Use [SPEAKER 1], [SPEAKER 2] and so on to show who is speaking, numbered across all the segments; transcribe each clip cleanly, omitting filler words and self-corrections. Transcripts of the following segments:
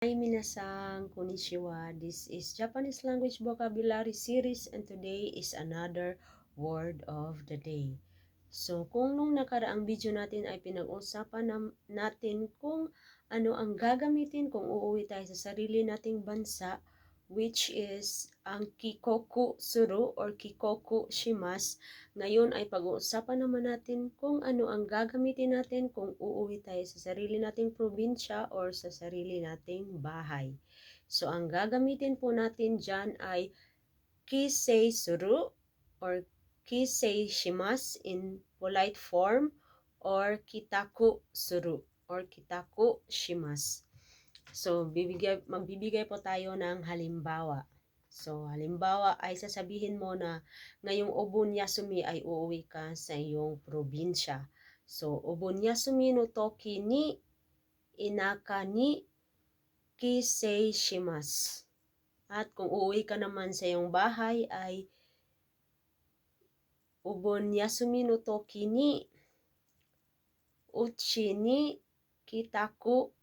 [SPEAKER 1] Hi minasan, konnichiwa. This is Japanese language vocabulary series and today is another word of the day. So, kung nung nakaraang video natin ay pinag-usapan natin kung ano ang gagamitin kung uuwi tayo sa sarili nating bansa, which is ang kikoku suru or kikoku shimasu. Ngayon ay pag-uusapan naman natin kung ano ang gagamitin natin kung uuwi tayo sa sarili nating probinsya or sa sarili nating bahay. So, ang gagamitin po natin dyan ay kisei suru or kisei shimasu in polite form or kitaku suru or kitaku shimasu. So, magbibigay po tayo ng halimbawa. So, halimbawa ay sasabihin mo na ngayong Obon Yasumi ay uuwi ka sa iyong probinsya. So, Obon Yasumi no toki ni inaka ni kisei shimasu. At kung uuwi ka naman sa iyong bahay ay Obon Yasumi no toki ni uchi ni kitaku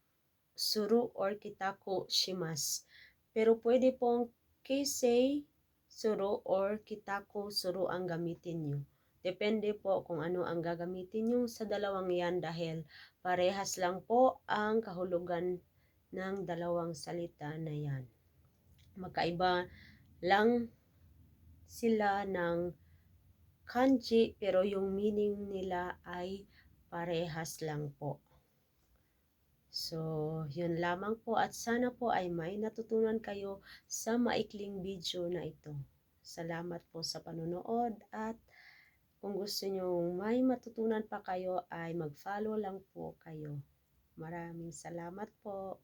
[SPEAKER 1] suru or kitaku shimasu. Pero pwede pong kisei suru or kitaku suru ang gamitin nyo. Depende po kung ano ang gagamitin nyo sa dalawang yan dahil parehas lang po ang kahulugan ng dalawang salita na yan. Magkaiba lang sila ng kanji pero yung meaning nila ay parehas lang po. So, yun lamang po at sana po ay may natutunan kayo sa maikling video na ito. Salamat po sa panonood at kung gusto nyo may matutunan pa kayo ay mag-follow lang po kayo. Maraming salamat po.